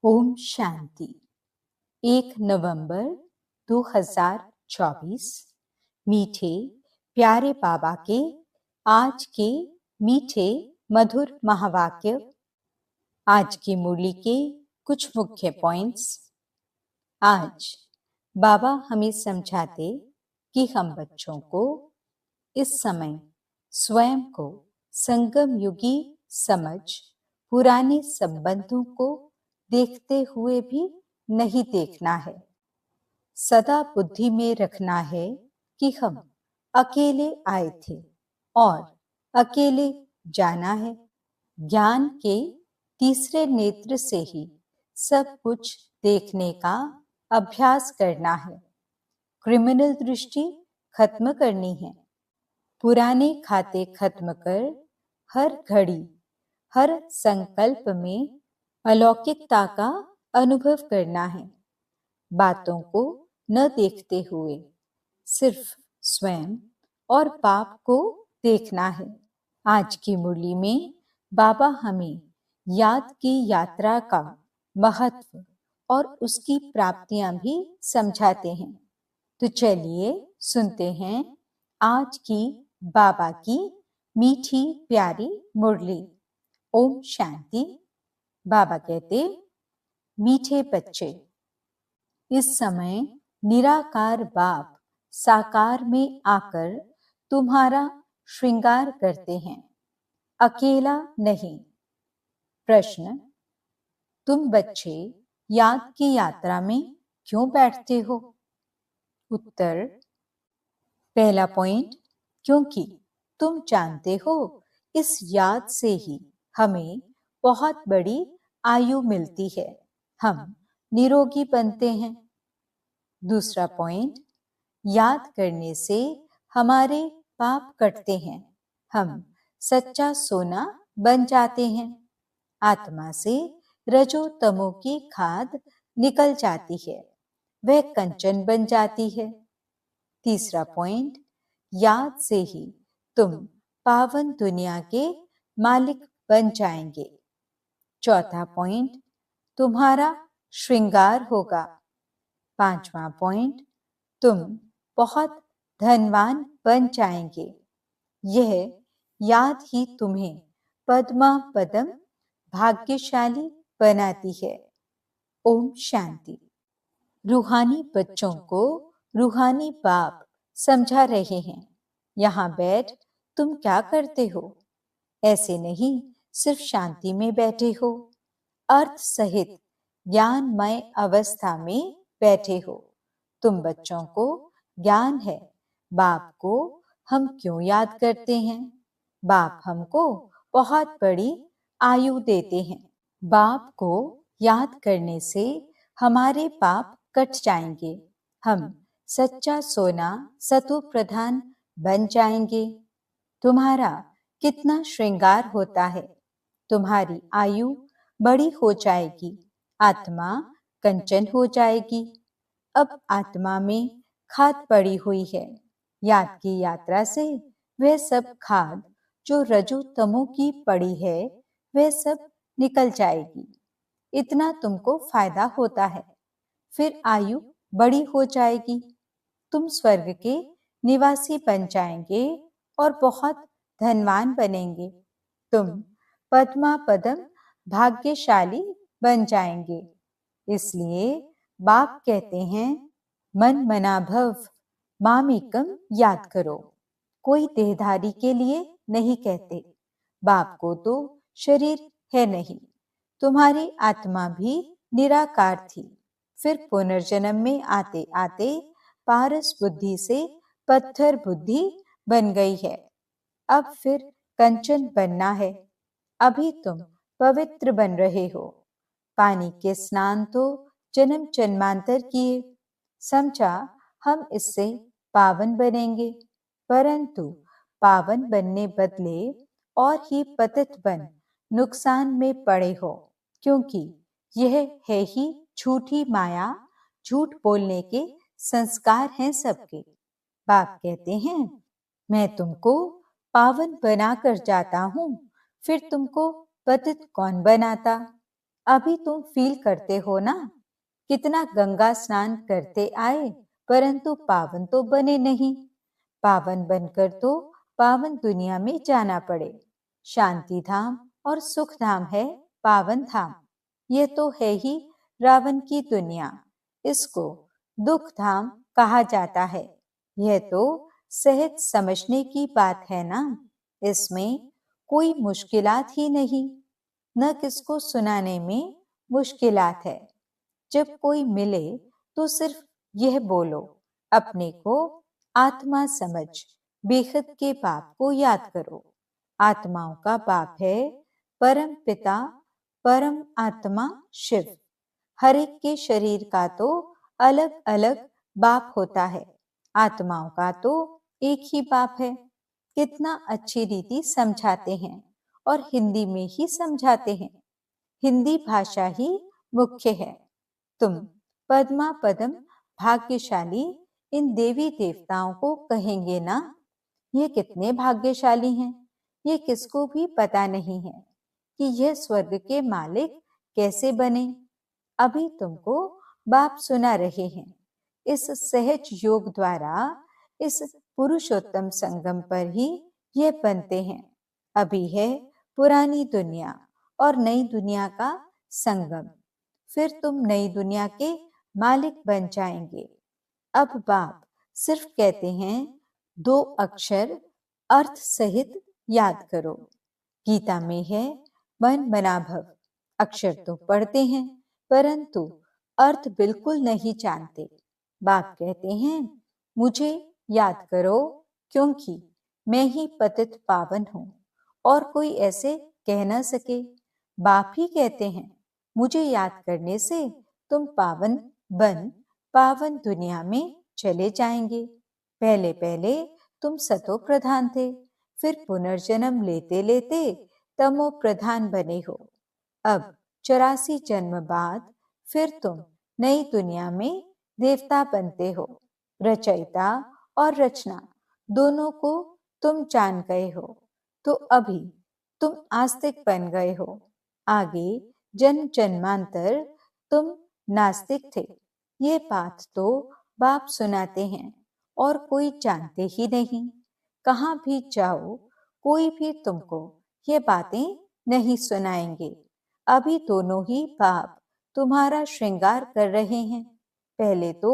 ओम शांति। 1 नवंबर 2024 मीठे प्यारे बाबा के आज के मीठे मधुर महावाक्य। आज की मुरली के कुछ मुख्य पॉइंट्स। आज बाबा हमें समझाते कि हम बच्चों को इस समय स्वयं को संगम युगी समझ पुराने संबंधों को देखते हुए भी नहीं देखना है। सदा बुद्धि में रखना है कि हम अकेले आए थे और अकेले जाना है। ज्ञान के तीसरे नेत्र से ही सब कुछ देखने का अभ्यास करना है। क्रिमिनल दृष्टि खत्म करनी है। पुराने खाते खत्म कर हर घड़ी हर संकल्प में अलौकिकता का अनुभव करना है। बातों को न देखते हुए सिर्फ स्वयं और पाप को देखना है। आज की मुरली में बाबा हमें याद की यात्रा का महत्व और उसकी प्राप्तियां भी समझाते हैं। तो चलिए सुनते हैं आज की बाबा की मीठी प्यारी मुरली। ओम शांति। बाबा कहते, मीठे बच्चे, इस समय निराकार बाप साकार में आकर तुम्हारा श्रृंगार करते हैं, अकेला नहीं। प्रश्न, तुम बच्चे याद की यात्रा में क्यों बैठते हो? उत्तर, पहला पॉइंट, क्योंकि तुम जानते हो इस याद से ही हमें बहुत बड़ी आयु मिलती है, हम निरोगी बनते हैं। दूसरा पॉइंट, याद करने से हमारे पाप कटते हैं, हम सच्चा सोना बन जाते हैं। आत्मा से रजो तमो की खाद निकल जाती है, वह कंचन बन जाती है। तीसरा पॉइंट, याद से ही तुम पावन दुनिया के मालिक बन जाएंगे। चौथा पॉइंट, तुम्हारा श्रृंगार होगा। पांचवा पॉइंट, तुम बहुत धनवान बन जाएंगे। यह याद ही तुम्हें पद्मा पदम भाग्यशाली बनाती है। ओम शांति। रूहानी बच्चों को रूहानी बाप समझा रहे हैं, यहाँ बैठ तुम क्या करते हो? ऐसे नहीं सिर्फ शांति में बैठे हो, अर्थ सहित ज्ञानमय अवस्था में बैठे हो। तुम बच्चों को ज्ञान है बाप को हम क्यों याद करते हैं। बाप हमको बहुत बड़ी आयु देते हैं। बाप को याद करने से हमारे पाप कट जाएंगे, हम सच्चा सोना सतो प्रधान बन जाएंगे। तुम्हारा कितना श्रृंगार होता है, तुम्हारी आयु बड़ी हो जाएगी, आत्मा कंचन हो जाएगी। अब आत्मा में खाद पड़ी हुई है, याद की यात्रा से वह सब खाद जो रजो तमो की पड़ी है वह सब निकल जाएगी। इतना तुमको फायदा होता है, फिर आयु बड़ी हो जाएगी, तुम स्वर्ग के निवासी बन जाएंगे और बहुत धनवान बनेंगे। तुम पद्मा पदम भाग्यशाली बन जाएंगे। इसलिए बाप कहते हैं, मन मना भव मामेकम याद करो। कोई देहधारी के लिए नहीं कहते, बाप को तो शरीर है नहीं, तुम्हारी आत्मा भी निराकार थी, फिर पुनर्जन्म में आते आते पारस बुद्धि से पत्थर बुद्धि बन गई है, अब फिर कंचन बनना है। अभी तुम पवित्र बन रहे हो, पानी के स्नान तो जन्म जन्मांतर किए, समझा हम इससे पावन बनेंगे, परंतु पावन बनने बदले और ही पतित बन नुकसान में पड़े हो, क्योंकि यह है ही झूठी माया, झूठ बोलने के संस्कार हैं सबके। बाप कहते हैं, मैं तुमको पावन बना कर जाता हूं, फिर तुमको पतित कौन बनाता? अभी तुम फील करते हो ना, कितना गंगा स्नान करते आए परंतु पावन तो बने नहीं। पावन बनकर तो पावन दुनिया में जाना पड़े। शांति धाम और सुख धाम है पावन धाम। यह तो है ही रावण की दुनिया। इसको दुख धाम कहा जाता है। यह तो सहज समझने की बात है ना। इसमें कोई मुश्किलात ही नहीं। न किसको सुनाने में मुश्किलात है। जब कोई मिले तो सिर्फ यह बोलो, अपने को आत्मा समझ, बेखद के बाप को याद करो। आत्माओं का बाप है परम पिता, परम आत्मा शिव। हर एक के शरीर का तो अलग अलग बाप होता है, आत्माओं का तो एक ही बाप है। कितना अच्छी रीति समझाते हैं और हिंदी में ही समझाते हैं। हिंदी भाषा ही मुख्य है। तुम पद्मा पदम भाग्यशाली इन देवी देवताओं को कहेंगे ना। ये कितने भाग्यशाली हैं। ये किसको भी पता नहीं है कि यह स्वर्ग के मालिक कैसे बने। अभी तुमको बाप सुना रहे हैं। इस सहज योग द्वारा इस पुरुषोत्तम संगम पर ही ये बनते हैं। अभी है पुरानी दुनिया और नई दुनिया का संगम। फिर तुम नई दुनिया के मालिक बन जाएंगे। अब बाप सिर्फ कहते हैं 2 अक्षर अर्थ सहित याद करो। गीता में है मन मना भव। अक्षर तो पढ़ते हैं परंतु अर्थ बिल्कुल नहीं जानते। बाप कहते हैं मुझे याद करो, क्योंकि मैं ही पतित पावन हूं और कोई ऐसे कह न सके। बाप ही कहते हैं मुझे याद करने से तुम पावन बन पावन दुनिया में चले जाएंगे। पहले पहले तुम सतो प्रधान थे, फिर पुनर्जन्म लेते लेते तमो प्रधान बने हो। अब 84 जन्म बाद फिर तुम नई दुनिया में देवता बनते हो। रचयिता और रचना दोनों को तुम जान गए हो, तो अभी तुम आस्तिक बन गए हो। आगे जन्म जन्मांतर तुम नास्तिक थे। ये बात तो बाप सुनाते हैं और कोई जानते ही नहीं। कहाँ भी जाओ कोई भी तुमको ये बातें नहीं सुनाएंगे। अभी दोनों ही बाप तुम्हारा श्रृंगार कर रहे हैं। पहले तो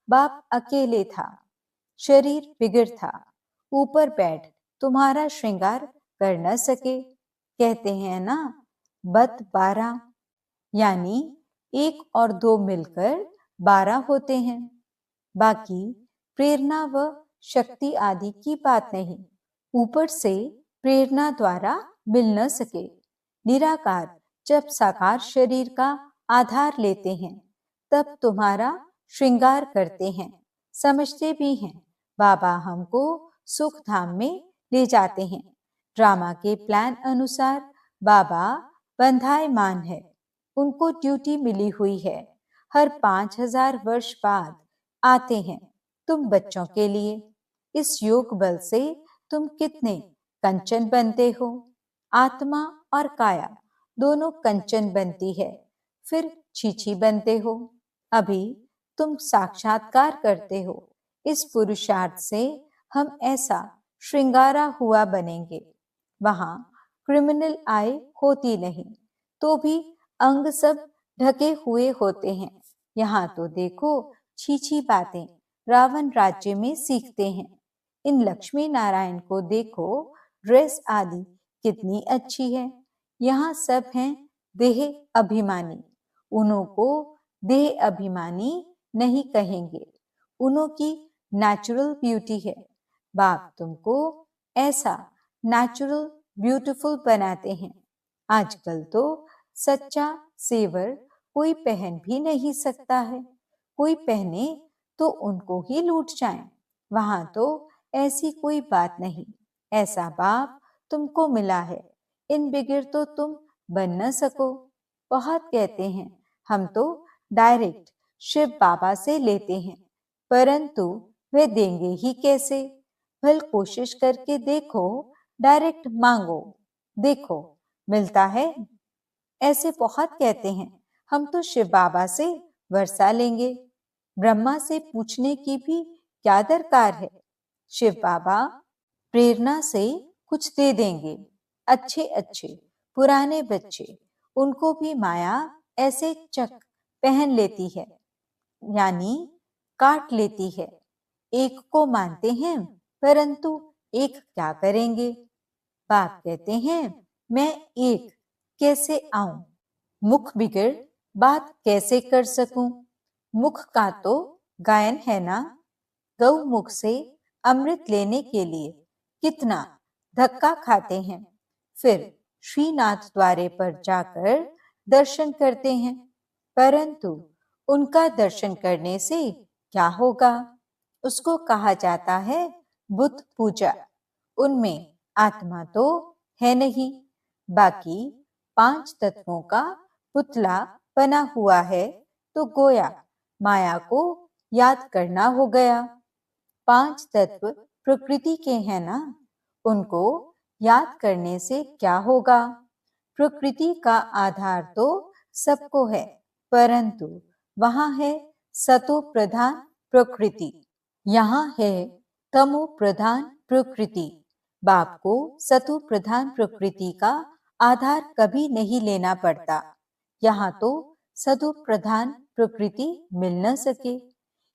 बाप अकेले था, शरीर बिगड़ था, ऊपर बैठ तुम्हारा श्रृंगार कर न सके। कहते हैं ना बत 12, यानी 1 और 2 मिलकर 12 होते हैं। बाकी प्रेरणा व शक्ति आदि की बात नहीं। ऊपर से प्रेरणा द्वारा मिल न सके। निराकार जब साकार शरीर का आधार लेते हैं तब तुम्हारा श्रृंगार करते हैं, समझते भी हैं। बाबा हमको सुख धाम में ले जाते हैं। ड्रामा के प्लान अनुसार बाबा बंधायमान है। उनको ड्यूटी मिली हुई है। हर 5000 वर्ष बाद आते हैं तुम बच्चों के लिए। इस योग बल से तुम कितने कंचन बनते हो। आत्मा और काया दोनों कंचन बनती है, फिर छीछी बनते हो। अभी तुम साक्षात्कार करते हो। इस पुरुषार्थ से हम ऐसा श्रृंगारा हुआ बनेंगे। वहां क्रिमिनल आय होती नहीं, तो भी अंग सब ढके हुए होते हैं। यहाँ तो देखो छीछी बातें रावण राज्य में सीखते हैं। इन लक्ष्मी नारायण को देखो, ड्रेस आदि कितनी अच्छी है। यहाँ सब हैं देह अभिमानी। उन्हों को देह अभिमानी नहीं कहेंगे। उन्हों की नेचुरल ब्यूटी है। बाप तुमको ऐसा नेचुरल ब्यूटीफुल बनाते हैं। आजकल तो सच्चा सेवर कोई पहन भी नहीं सकता है। कोई पहने तो उनको ही लूट जाए। वहां तो ऐसी कोई बात नहीं। ऐसा बाप तुमको मिला है। इन बिगड़ तो तुम बन न सको। बहुत कहते हैं हम तो डायरेक्ट शिव बाबा से लेते हैं, परंतु वे देंगे ही कैसे। भल कोशिश करके देखो, डायरेक्ट मांगो, देखो मिलता है। ऐसे बहुत कहते हैं, हम तो शिव बाबा से वर्षा लेंगे, ब्रह्मा से पूछने की भी क्या दरकार है। शिव बाबा प्रेरणा से कुछ दे देंगे। अच्छे अच्छे पुराने बच्चे, उनको भी माया ऐसे चक पहन लेती है, यानी काट लेती है। एक को मानते हैं, परंतु एक क्या करेंगे। बाप कहते हैं, मैं एक कैसे आऊं, मुख बिगड़ बात कैसे कर सकूं। मुख का तो गायन है ना। गौमुख से अमृत लेने के लिए कितना धक्का खाते हैं, फिर श्रीनाथ द्वारे पर जाकर दर्शन करते हैं। परंतु उनका दर्शन करने से क्या होगा, उसको कहा जाता है बुत पूजा। उनमें आत्मा तो है नहीं, बाकी 5 तत्वों का पुतला बना हुआ है, तो गोया माया को याद करना हो गया। 5 तत्व प्रकृति के हैं ना, उनको याद करने से क्या होगा। प्रकृति का आधार तो सबको है, परंतु वहां है सतो प्रधान प्रकृति, यहाँ है तमो प्रधान प्रकृति। बाप को सतो प्रधान प्रकृति का आधार कभी नहीं लेना पड़ता। यहाँ तो सतो प्रधान प्रकृति मिल न सके।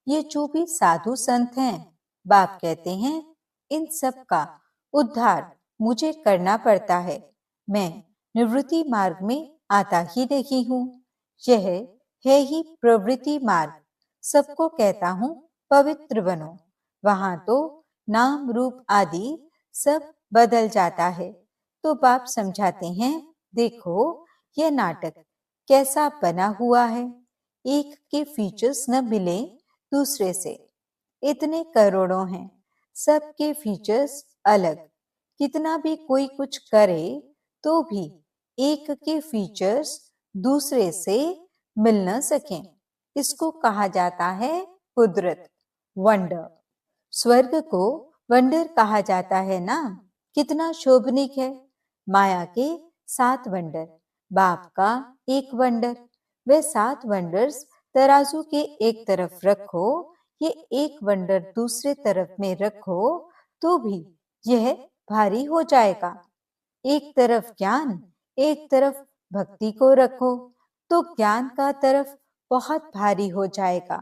ये जो भी साधु संत हैं, बाप कहते हैं, इन सब का उद्धार मुझे करना पड़ता है। मैं निवृत्ति मार्ग में आता ही नहीं हूँ। यह है ही प्रवृत्ति मार्ग। सबको कहता हूँ पवित्र बनो। वहां तो नाम रूप आदि सब बदल जाता है। तो बाप समझाते हैं, देखो यह नाटक कैसा बना हुआ है। एक के फीचर्स न मिले दूसरे से, इतने करोड़ों हैं, सबके फीचर्स अलग। कितना भी कोई कुछ करे तो भी एक के फीचर्स दूसरे से मिल न सकें। इसको कहा जाता है कुदरत, वंडर। स्वर्ग को वंडर कहा जाता है ना, कितना शोभनिक है। माया के 7 वंडर, बाप का एक वंडर। वे 7 वंडर्स तराजू के एक तरफ रखो, ये एक वंडर दूसरे तरफ में रखो, तो भी यह भारी हो जाएगा। एक तरफ ज्ञान, एक तरफ भक्ति को रखो, तो ज्ञान का तरफ बहुत भारी हो जाएगा।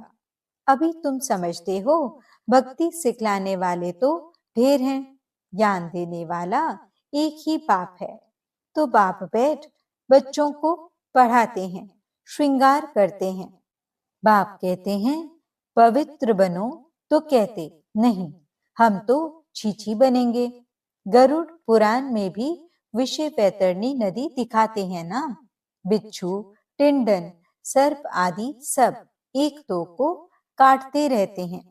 अभी तुम समझते हो, भक्ति सिखलाने वाले तो ढेर हैं, ज्ञान देने वाला एक ही बाप है। तो बाप बैठ बच्चों को पढ़ाते हैं, श्रृंगार करते हैं। बाप कहते हैं पवित्र बनो, तो कहते नहीं हम तो छीछी बनेंगे। गरुड़ पुराण में भी विषय वैतरणी नदी दिखाते हैं ना। बिच्छू, टिंडन, सर्प आदि सब एक दो को काटते रहते हैं।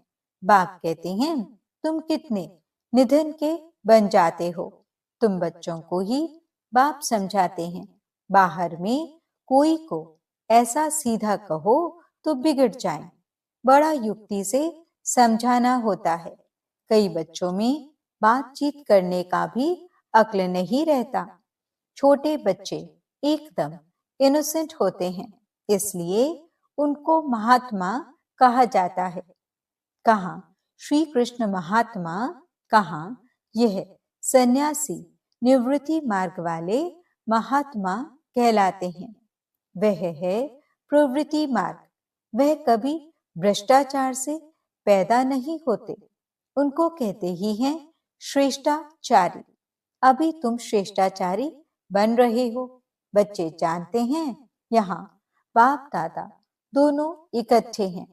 बाप कहते हैं तुम कितने निधन के बन जाते हो। तुम बच्चों को ही बाप समझाते हैं। बाहर में कोई को ऐसा सीधा कहो तो बिगड़ जाए, बड़ा युक्ति से समझाना होता है। कई बच्चों में बातचीत करने का भी अक्ल नहीं रहता। छोटे बच्चे एकदम इनोसेंट होते हैं, इसलिए उनको महात्मा कहा जाता है। कहाँ श्री कृष्ण महात्मा, कहाँ यह सन्यासी निवृत्ति मार्ग वाले महात्मा कहलाते हैं। वह है प्रवृत्ति मार्ग। वह कभी भ्रष्टाचार से पैदा नहीं होते। उनको कहते ही हैं श्रेष्ठाचारी। अभी तुम श्रेष्ठाचारी बन रहे हो। बच्चे जानते हैं यहाँ बाप दादा दोनों इकट्ठे हैं।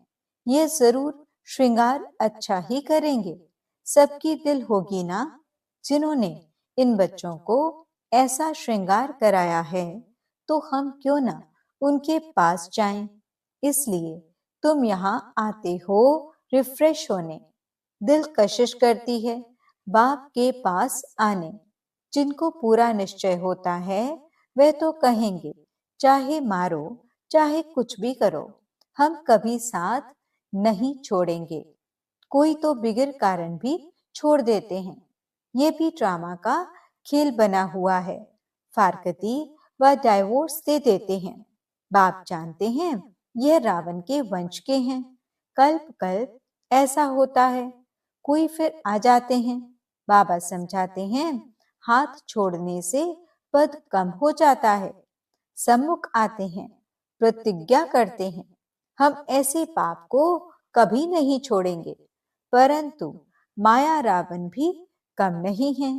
ये जरूर श्रृंगार अच्छा ही करेंगे। सबकी दिल होगी ना, जिन्होंने इन बच्चों को ऐसा श्रृंगार कराया है, तो हम क्यों ना उनके पास जाएं। इसलिए तुम यहाँ आते हो रिफ्रेश होने। दिल कशिश करती है बाप के पास आने। जिनको पूरा निश्चय होता है, वे तो कहेंगे चाहे मारो चाहे कुछ भी करो, हम कभी साथ नहीं छोड़ेंगे। कोई तो बिगर कारण भी छोड़ देते हैं। ये भी ड्रामा का खेल बना हुआ है। फारकती वह डाइवोर्स दे देते हैं। बाप जानते हैं यह रावण के वंश के हैं। कल्प कल्प ऐसा होता है। कोई फिर आ जाते हैं। बाबा समझाते हैं हाथ छोड़ने से पद कम हो जाता है। सम्मुख आते हैं, प्रतिज्ञा करते हैं हम ऐसे पाप को कभी नहीं छोड़ेंगे। परंतु माया रावण भी कम नहीं है,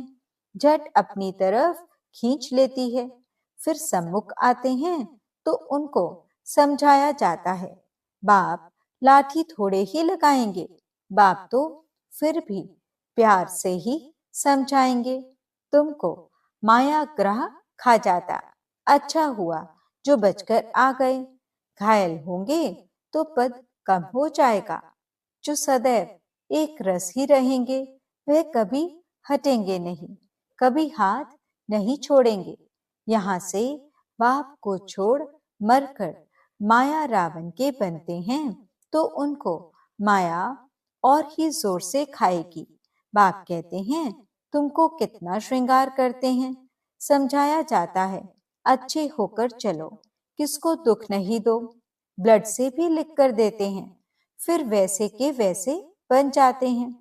झट अपनी तरफ खींच लेती है। फिर सम्मुख आते हैं तो उनको समझाया जाता है। बाप लाठी थोड़े ही लगाएंगे, बाप तो फिर भी प्यार से ही समझाएंगे। तुमको माया ग्रह खा जाता, अच्छा हुआ जो बचकर आ गए। घायल होंगे तो पद कम हो जाएगा। जो सदैव एक रस ही रहेंगे वह कभी हटेंगे नहीं, कभी हाथ नहीं छोड़ेंगे। यहाँ से बाप को छोड़ मरकर माया रावण के बनते हैं तो उनको माया और ही जोर से खाएगी। बाप कहते हैं तुमको कितना श्रृंगार करते हैं। समझाया जाता है अच्छे होकर चलो, किसको दुख नहीं दो। ब्लड से भी लिख कर देते हैं, फिर वैसे के वैसे बन जाते हैं।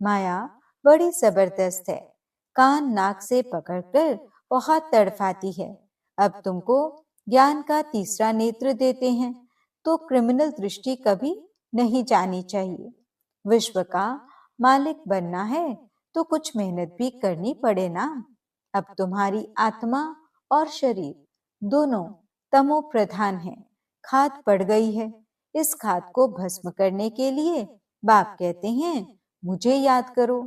माया बड़ी जबरदस्त है, कान नाक से पकड़कर बहुत तड़फाती है। अब तुमको ज्ञान का तीसरा नेत्र देते हैं तो क्रिमिनल दृष्टि कभी नहीं जानी चाहिए। विश्व का मालिक बनना है तो कुछ मेहनत भी करनी पड़े ना। अब तुम्हारी आत्मा और शरीर दोनों तमो प्रधान है, खाद पड़ गई है। इस खाद को भस्म करने के लिए बाप कहते हैं मुझे याद करो।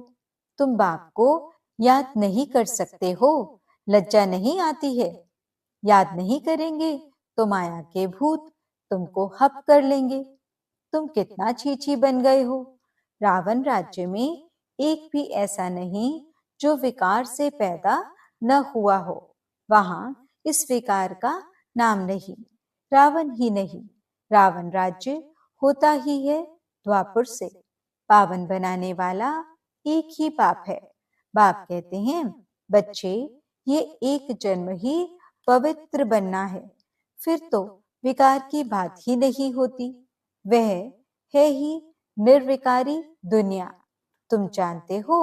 तुम बाप को याद नहीं कर सकते हो, लज्जा नहीं आती है। याद नहीं करेंगे तो माया के भूत तुमको हप कर लेंगे। तुम कितना छीछी बन गए हो। रावण राज्य में एक भी ऐसा नहीं जो विकार से पैदा न हुआ हो। वहां इस विकार का नाम नहीं। रावण ही नहीं, रावण राज्य होता ही है द्वापर से। पावन बनाने वाला एक ही बाप है। बाप कहते हैं बच्चे ये एक जन्म ही पवित्र बनना है, फिर तो विकार की बात ही नहीं होती। वह है ही निर्विकारी दुनिया। तुम जानते हो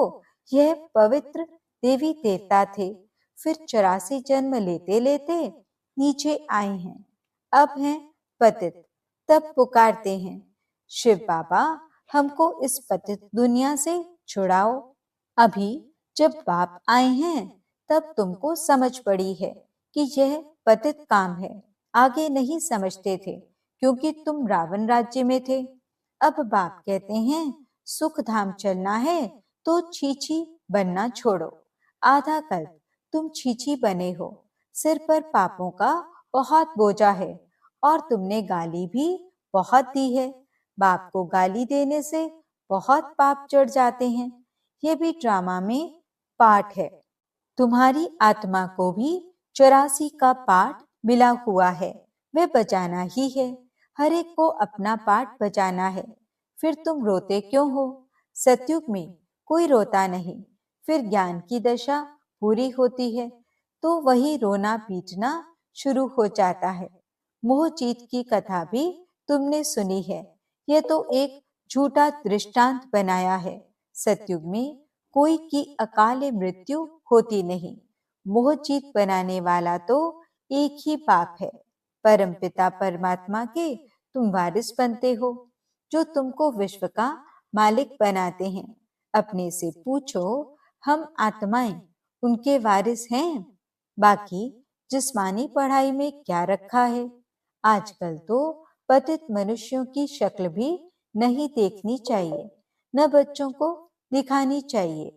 यह पवित्र देवी देवता थे, फिर 84 जन्म लेते लेते नीचे आए हैं, अब हैं पतित। तब पुकारते हैं शिव बाबा हमको इस पतित दुनिया से छुड़ाओ। अभी जब बाप आए हैं तब तुमको समझ पड़ी है कि यह पतित काम है। आगे नहीं समझते थे क्योंकि तुम रावण राज्य में थे। अब बाप कहते हैं सुख धाम चलना है तो छीछी बनना छोड़ो। आधा कल्प तुम छीछी बने हो, सिर पर पापों का बहुत बोझा है और तुमने गाली भी बहुत दी है। बाप को गाली देने से बहुत पाप चढ़ जाते हैं। ये भी ड्रामा में पाठ है। तुम्हारी आत्मा को भी 84 का पाठ मिला हुआ है, वह बजाना ही है। हर एक को अपना पाठ बजाना है। फिर तुम रोते क्यों हो? सतयुग में कोई रोता नहीं। फिर ज्ञान की दशा पूरी होती है तो वही रोना पीटना शुरू हो जाता है। मोहजीत की कथा भी तुमने सुनी है। यह तो एक झूठा दृष्टांत बनाया है। सतयुग में कोई की अकाल मृत्यु होती नहीं। मोहजीत बनाने वाला तो एक ही बाप है। परमपिता परमात्मा के तुम वारिस बनते हो, जो तुमको विश्व का मालिक बनाते हैं। अपने से पूछो हम आत्माएं उनके वारिस हैं? बाकी जिस्मानी पढ़ाई में क्या रखा है? आजकल तो पतित मनुष्यों की शक्ल भी नहीं देखनी चाहिए, न बच्चों को दिखानी चाहिए।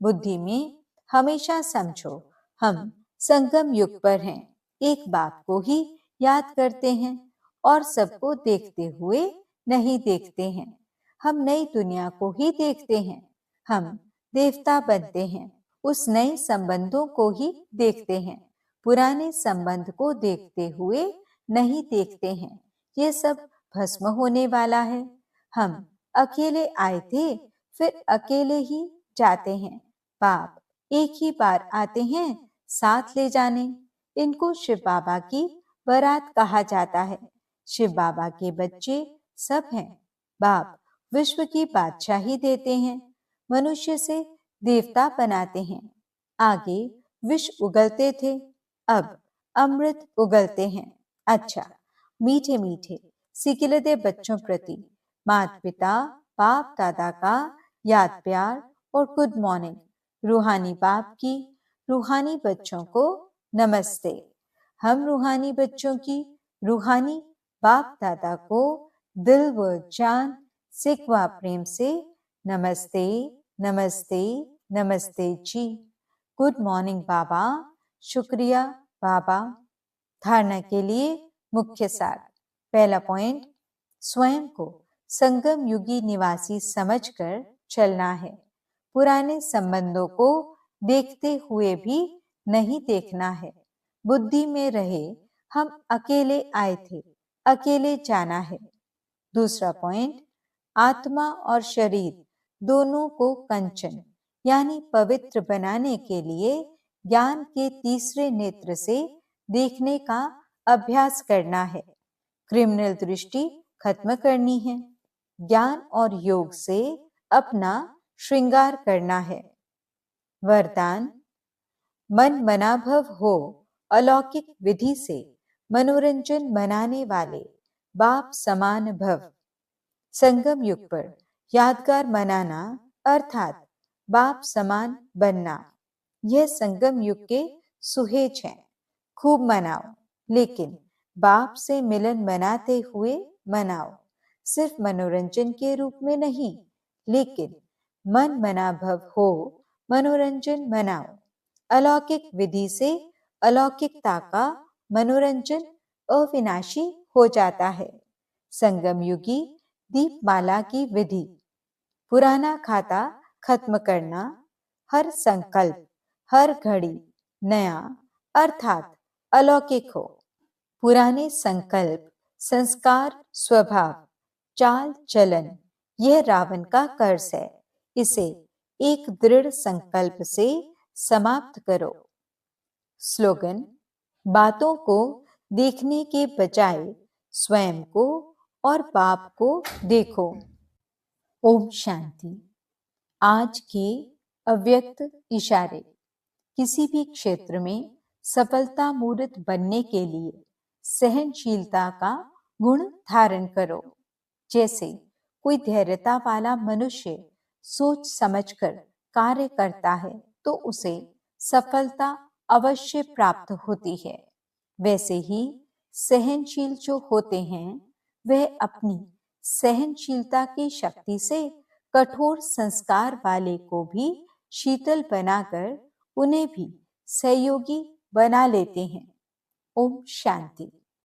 बुद्धि में हमेशा समझो हम संगम युग पर हैं। एक बात को ही याद करते हैं और सबको देखते हुए नहीं देखते हैं। हम नई दुनिया को ही देखते हैं। हम देवता बनते हैं, उस नए संबंधों को ही देखते हैं। पुराने संबंध को देखते हुए नहीं देखते हैं। ये सब भस्म होने वाला है। हम अकेले आए थे, फिर अकेले ही जाते हैं। बाप एक ही बार आते हैं साथ ले जाने। इनको शिव बाबा की बारात कहा जाता है। शिव बाबा के बच्चे सब हैं। बाप विश्व की बादशाही देते हैं, मनुष्य से देवता बनाते हैं। आगे विष उगलते थे, अब अमृत उगलते हैं। अच्छा, मीठे मीठे सिकिलते बच्चों प्रति माता पिता बाप दादा का याद प्यार और गुड मॉर्निंग। रूहानी बाप की रूहानी बच्चों को नमस्ते। हम रूहानी बच्चों की रूहानी बाप दादा को दिल व जान सिकवा प्रेम से नमस्ते नमस्ते नमस्ते जी। गुड मॉर्निंग बाबा। शुक्रिया बाबा। धारणा के लिए मुख्य सार। पहला पॉइंट, स्वयं को संगम युगी निवासी समझकर चलना है। पुराने संबंधों को देखते हुए भी नहीं देखना है। बुद्धि में रहे हम अकेले आए थे, अकेले जाना है। दूसरा पॉइंट, आत्मा और शरीर दोनों को कंचन यानी पवित्र बनाने के लिए ज्ञान के तीसरे नेत्र से देखने का अभ्यास करना है। क्रिमिनल दृष्टि खत्म करनी है। ज्ञान और योग से अपना श्रृंगार करना है। वरदान, मन मनाभव हो अलौकिक विधि से मनोरंजन मनाने वाले बाप समान भव। संगम युग पर यादगार मनाना अर्थात बाप समान बनना, यह संगम युग के सुहेज हैं। खूब मनाओ, लेकिन बाप से मिलन मनाते हुए मनाओ। सिर्फ मनोरंजन के रूप में नहीं, लेकिन मन मनाभव हो मनोरंजन मनाओ। अलौकिक विधि से अलौकिकता का मनोरंजन अविनाशी हो जाता है। संगम युगी दीपमाला की विधि। पुराना खाता खत्म करना। हर संकल्प, हर घड़ी नया अर्थात अलौकिक हो। पुराने संकल्प, संस्कार, स्वभाव, चाल चलन, यह रावण का कर्ज है। इसे एक दृढ़ संकल्प से समाप्त करो। स्लोगन, बातों को देखने के बजाय स्वयं को और बाप को देखो। ओम शांति। आज के अव्यक्त इशारे। किसी भी क्षेत्र में सफलता मूर्त बनने के लिए सहनशीलता का गुण धारण करो। जैसे कोई धैर्यता वाला मनुष्य सोच समझकर कार्य करता है तो उसे सफलता अवश्य प्राप्त होती है। वैसे ही सहनशील जो होते हैं वह अपनी सहनशीलता की शक्ति से कठोर संस्कार वाले को भी शीतल बनाकर उन्हें भी सहयोगी बना लेते हैं। ओम शांति।